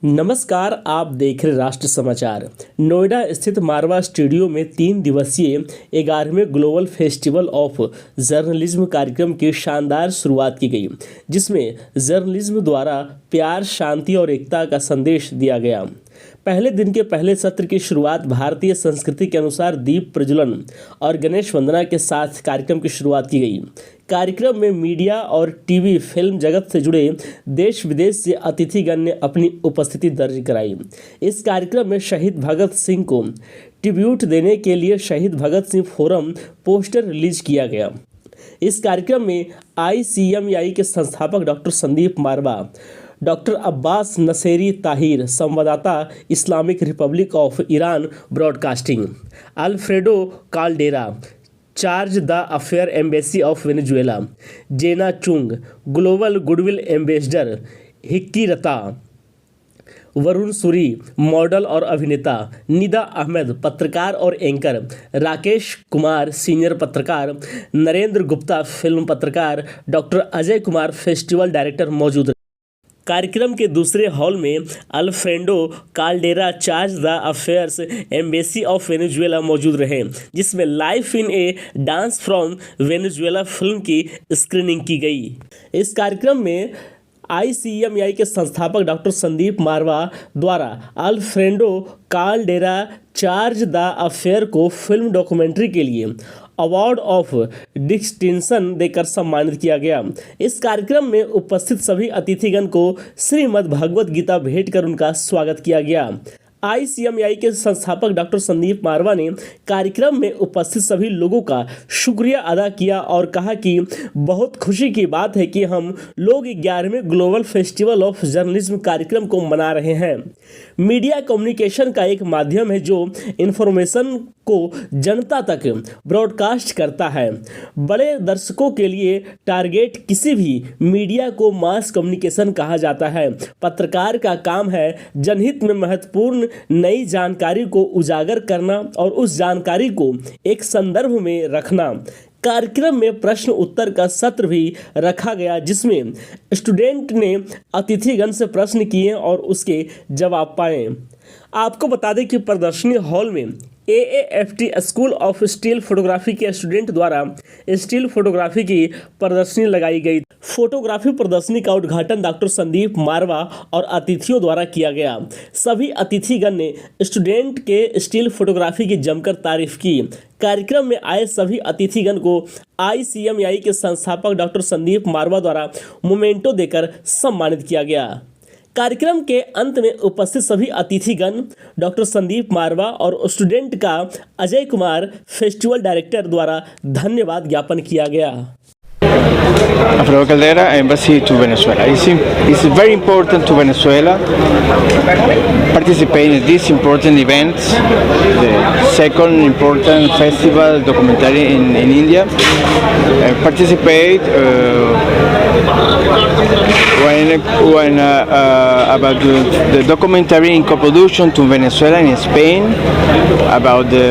नमस्कार, आप देख रहे राष्ट्र समाचार। नोएडा स्थित मारवा स्टूडियो में 3 दिवसीय 11वें ग्लोबल फेस्टिवल ऑफ जर्नलिज्म कार्यक्रम की शानदार शुरुआत की गई, जिसमें जर्नलिज्म द्वारा प्यार, शांति और एकता का संदेश दिया गया। पहले दिन के पहले सत्र की शुरुआत भारतीय संस्कृति के अनुसार दीप प्रज्वलन और गणेश वंदना के साथ कार्यक्रम की शुरुआत की गई। कार्यक्रम में मीडिया और टीवी फिल्म जगत से जुड़े देश विदेश से अतिथिगण ने अपनी उपस्थिति दर्ज कराई। इस कार्यक्रम में शहीद भगत सिंह को ट्रिब्यूट देने के लिए शहीद Bhagat Singh forum poster release किया गया। इस कार्यक्रम में ICMEI के संस्थापक doctor Sandeep Marwah, doctor Abbas Naseri Tahir, संवाददाता Islamic republic of Iran broadcasting, Alfredo Caldera, charge d' affaires embassy of Venezuela, Jenna Chung, global goodwill ambassador, हिक्की रता, वरुण सूरी, मॉडल और अभिनेता, निदा अहमद, पत्रकार और एंकर, राकेश कुमार, सीनियर पत्रकार, नरेंद्र गुप्ता, फिल्म पत्रकार, doctor Ajay Kumar, festival director मौजूद रहे। कार्यक्रम के दूसरे हॉल में alfredo Caldera, charge the affairs embassy of Venezuela मौजूद रहे, जिसमें life in A dance from Venezuela film की स्क्रीनिंग की गई। इस कार्यक्रम में ICMEI के संस्थापक डॉक्टर संदीप मारवा द्वारा alfredo Caldera, charge d' affair को फिल्म डॉक्यूमेंट्री के लिए अवार्ड ऑफ डिस्टिंक्शन देकर सम्मानित किया गया। इस कार्यक्रम में उपस्थित सभी अतिथिगण को श्रीमद् भगवत गीता भेंट कर उनका स्वागत किया गया। ICMEI के संस्थापक डॉक्टर संदीप मारवा ने कार्यक्रम में उपस्थित सभी लोगों का शुक्रिया अदा किया और कहा कि बहुत खुशी की बात है कि हम लोग 11वें ग्लोबल फेस्टिवल ऑफ जर्नलिज्म कार्यक्रम को मना रहे हैं। मीडिया कम्युनिकेशन का एक माध्यम है जो इन्फॉर्मेशन को जनता तक ब्रॉडकास्ट करता है। बड़े दर्शकों के लिए टारगेट किसी भी मीडिया को मास कम्युनिकेशन कहा जाता है। पत्रकार का काम है जनहित में महत्वपूर्ण नई जानकारी को उजागर करना और उस जानकारी को एक संदर्भ में रखना। कार्यक्रम में प्रश्न उत्तर का सत्र भी रखा गया, जिसमें स्टूडेंट ने अतिथिगण से प्रश्न किए और उसके जवाब पाए। आपको बता दें कि प्रदर्शनी हॉल में AAFT school of still photography के स्टूडेंट द्वारा स्टिल फोटोग्राफी की प्रदर्शनी लगाई गई। फोटोग्राफी प्रदर्शनी का उद्घाटन डॉक्टर संदीप मारवा और अतिथियों द्वारा किया गया। सभी अतिथिगण ने स्टूडेंट के स्टिल फोटोग्राफी की जमकर तारीफ की। कार्यक्रम में आए सभी अतिथिगण को ICMEI के संस्थापक डॉक्टर संदीप मारवा द्वारा मोमेंटो देकर सम्मानित किया गया। कार्यक्रम के अंत में उपस्थित सभी अतिथिगण डॉक्टर संदीप मारवा और स्टूडेंट का अजय कुमार, फेस्टिवल डायरेक्टर द्वारा धन्यवाद ज्ञापन किया गया। Alfredo Caldera, Embassy to Venezuela. It's very important to Venezuela participate in this important event, the second important festival documentary in India. Participate when about the documentary in co-production to Venezuela and Spain about the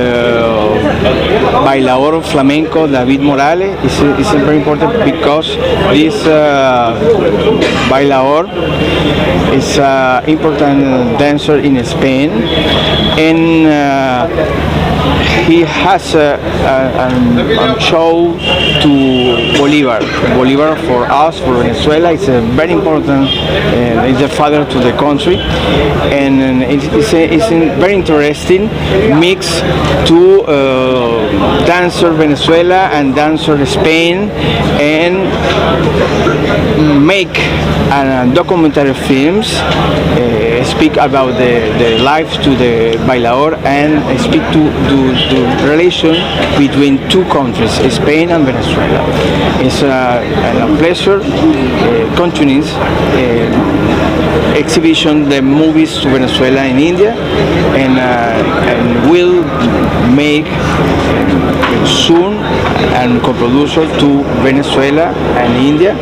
bailador flamenco David Morales. It's very important because this bailador is an important dancer in Spain, and he has a show to Bolivar. Bolivar for us, for Venezuela, is a very important. It's the father to the country, and it's a very interesting mix to dancer Venezuela and dancer Spain, and make documentary films, speak about the life to the bailador, and speak to the relation between two countries, Spain and Venezuela. It's a pleasure continues exhibition the movies to Venezuela and India, and will make soon and co-producer to Venezuela and India.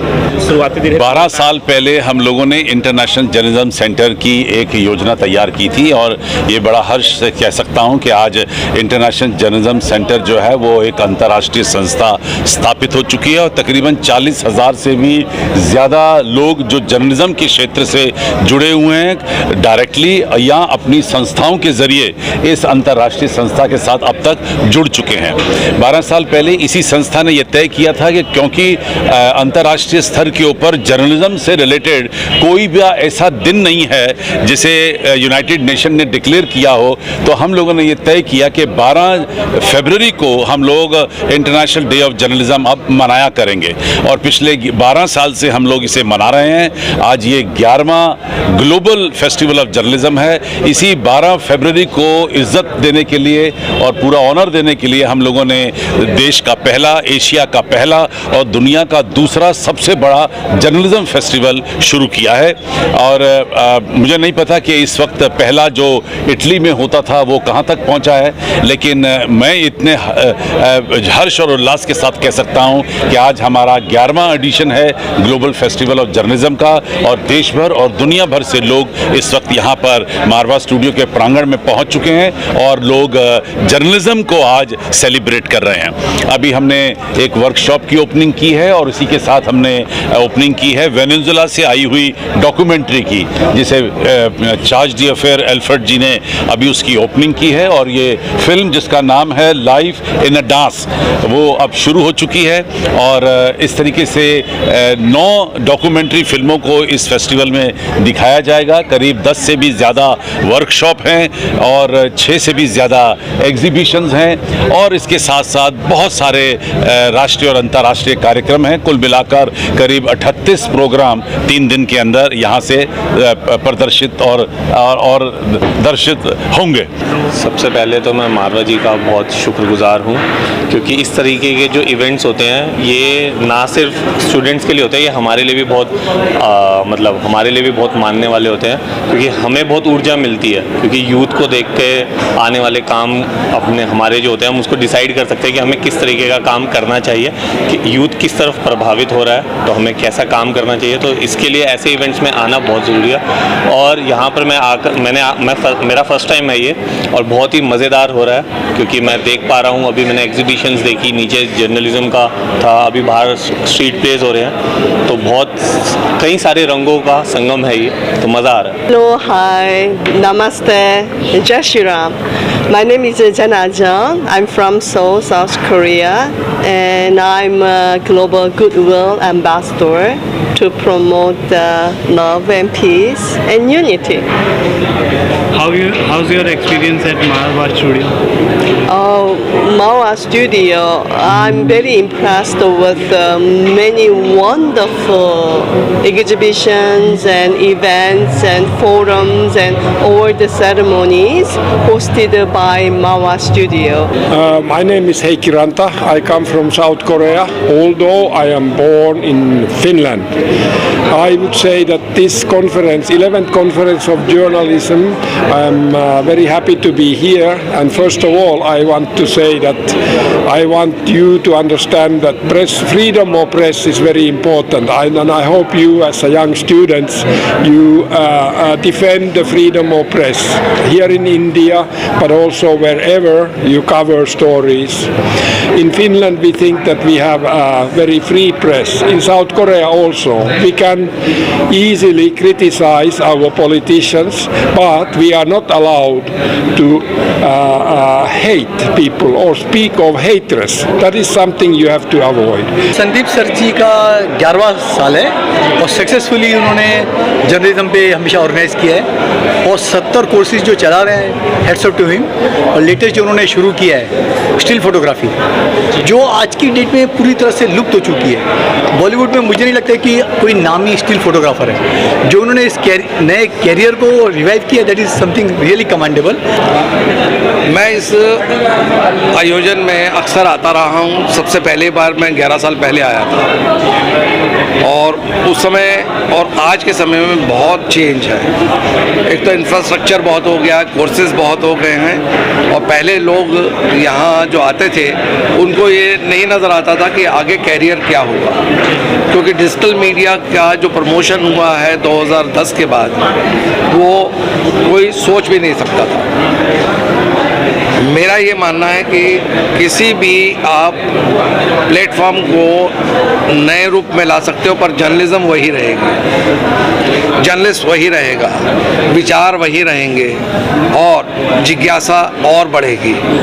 12 साल पहले हम लोगों ने international journalism centre की एक योजना तैयार की थी, और ये बड़ा हर्ष से कह सकता हूँ कि आज इंटरनेशनल जर्नलिज्म सेंटर जो है वो एक अंतर्राष्ट्रीय संस्था स्थापित हो चुकी है, और तकरीबन 40,000 से भी ज़्यादा लोग जो जर्नलिज्म के क्षेत्र से से जुड़े हुए हैं डायरेक्टली या अपनी संस्थाओं के ज़रिए इस अंतर्राष्ट्रीय संस्था के साथ अब तक जुड़ चुके हैं। 12 साल पहले इसी संस्था ने यह तय किया था कि क्योंकि अंतर्राष्ट्रीय स्तर के ऊपर जर्नलिज्म से रिलेटेड कोई भी ऐसा दिन नहीं है जिसे यूनाइटेड नेशन ने डिक्लेयर किया हो, तो हम लोगों ने ये तय किया कि 12 फरवरी को हम लोग इंटरनेशनल डे ऑफ जर्नलिज्म अब मनाया करेंगे और पिछले 12 साल से हम लोग इसे मना रहे हैं। आज ये 11वां ग्लोबल फेस्टिवल ऑफ जर्नलिज्म है। इसी 12 फरवरी को इज्जत देने के लिए और पूरा ऑनर देने के लिए हम लोगों ने देश का पहला, एशिया का पहला और दुनिया का दूसरा सबसे बड़ा जर्नलिज्म फेस्टिवल शुरू किया है। और मुझे नहीं पता कि इस वक्त पहला जो इटली में होता था वो कहाँ तक पहुँचा है, लेकिन मैं इतने हर्ष और उल्लास के साथ कह सकता हूँ कि आज हमारा 11वां एडिशन है ग्लोबल फेस्टिवल ऑफ जर्नलिज्म का और देश भर और दुनिया भर से लोग इस वक्त यहाँ पर मारवा स्टूडियो के प्रांगण में पहुँच चुके हैं और लोग जर्नलिज्म को आज सेलिब्रेट कर रहे हैं। अभी हमने एक वर्कशॉप की ओपनिंग की है और इसी के साथ हमने ओपनिंग की है वेनेजुएला से आई हुई डॉक्यूमेंट्री की, जिसे चार्ज d'Affaires एल्फ्रेड जी ने अभी उसकी ओपनिंग की है और ये फिल्म जिसका नाम है लाइफ इन अ डांस वो अब शुरू हो चुकी है। और इस तरीके से 9 डॉक्यूमेंट्री फिल्मों को इस फेस्टिवल में दिखाया जाएगा। करीब 10 से भी ज़्यादा वर्कशॉप हैं और 6 से भी ज़्यादा एग्जीबिशंस हैं और इसके साथ साथ बहुत सारे राष्ट्रीय और अंतर्राष्ट्रीय कार्यक्रम हैं। कुल मिलाकर करीब 38 प्रोग्राम 3 दिन के अंदर यहाँ से प्रदर्शित और दर्शित होंगे। सबसे पहले तो मैं मारवा जी का बहुत शुक्रगुजार हूँ क्योंकि इस तरीके के जो इवेंट्स होते हैं ये ना सिर्फ स्टूडेंट्स के लिए होते हैं, ये हमारे लिए भी बहुत मतलब हमारे लिए भी बहुत मानने वाले होते हैं क्योंकि हमें बहुत ऊर्जा मिलती है क्योंकि यूथ को देख के आने वाले काम अपने हमारे जो होते हैं हम उसको डिसाइड कर सकते हैं कि हमें किस तरीके का काम करना चाहिए, कि यूथ किस तरफ प्रभावित हो रहा है तो हमें कैसा काम करना चाहिए। तो इसके लिए ऐसे इवेंट्स में आना बहुत ज़रूरी है और यहाँ पर मैं आकर मेरा फर्स्ट टाइम है ये और बहुत ही मज़ेदार हो रहा है क्योंकि मैं देख पा रहा हूँ, अभी मैंने एग्जीबिशंस देखी, नीचे जर्नलिज्म का था, अभी बाहर स्ट्रीट प्लेस हो रहे हैं, तो बहुत कई सारे रंगों का संगम है ये, तो मज़ा आ रहा है। Hello, hi, namaste, Jai Shri Ram. My name is Jana Jung. I'm from Seoul, South Korea, and I'm a global goodwill ambassador to promote love and peace and unity. How's your experience at Marwa Studio? Oh, Marwa Studio, I'm very impressed with many wonderful exhibitions and events and forums and all the ceremonies hosted by Marwa Studio. My name is Heikki Ranta. I come from South Korea, although I am born in Finland. I would say that this conference, 11th Conference of Journalism, I am very happy to be here. And first of all, I want to say that I want you to understand that freedom of press is very important. And I hope you, as a young students, you defend the freedom of press here in India, but also wherever you cover stories. In Finland, we think that we have a very free press. In South Korea also, we can easily criticize our politicians, but we are not allowed to hate people or speak of hatred. That is something you have to avoid. Sandeep sir ji का 11वां साल है और successfully उन्होंने journalism पे हमेशा organise किया है और 70 कोर्सेज जो चला रहे हैं, हेड्स ऑफ टू हिम। और लेटेस्ट जो उन्होंने शुरू किया है स्टिल फोटोग्राफी, जो आज की डेट में पूरी तरह से लुप्त हो चुकी है। बॉलीवुड में मुझे नहीं लगता कि कोई नामी स्टिल फोटोग्राफर है। जो उन्होंने इस नए कैरियर को रिवाइव किया, that is something really commendable. मैं इस आयोजन में अक्सर आता रहा हूँ। सबसे पहली बार मैं 11 साल पहले आया था और उस समय और आज के समय में बहुत चेंज है। एक तो इंफ्रास्ट्रक्चर बहुत हो गया, कोर्सेज बहुत हो गए हैं और पहले लोग यहाँ जो आते थे उनको ये नहीं नज़र आता था कि आगे कैरियर क्या होगा, क्योंकि डिजिटल मीडिया का जो प्रमोशन हुआ है 2010 के बाद वो कोई सोच भी नहीं सकता था। मेरा ये मानना है कि किसी भी आप प्लेटफॉर्म को नए रूप में ला सकते हो, पर जर्नलिज्म वही रहेगी, जर्नलिस्ट वही रहेगा, विचार वही रहेंगे और जिज्ञासा और बढ़ेगी।